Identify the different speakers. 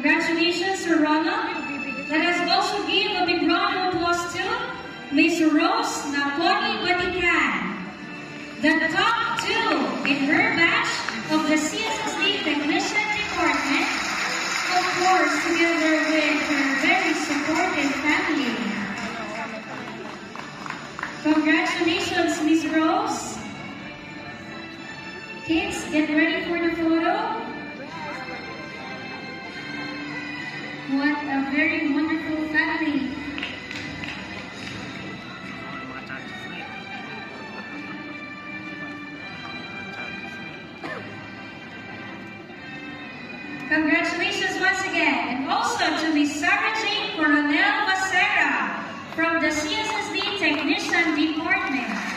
Speaker 1: Congratulations, Sir Ronald. Let us also give a big round of applause to Miss Rose Napoli Batican, the top 2 in her batch of the CSSD Technician Department, of course, together with her very supportive family. Congratulations, Miss Rose. Kids, get ready for the photo. What a very wonderful family. Congratulations once again, and also to Miss Sarah Jane Coronel Macera from the CSSD Technician Department.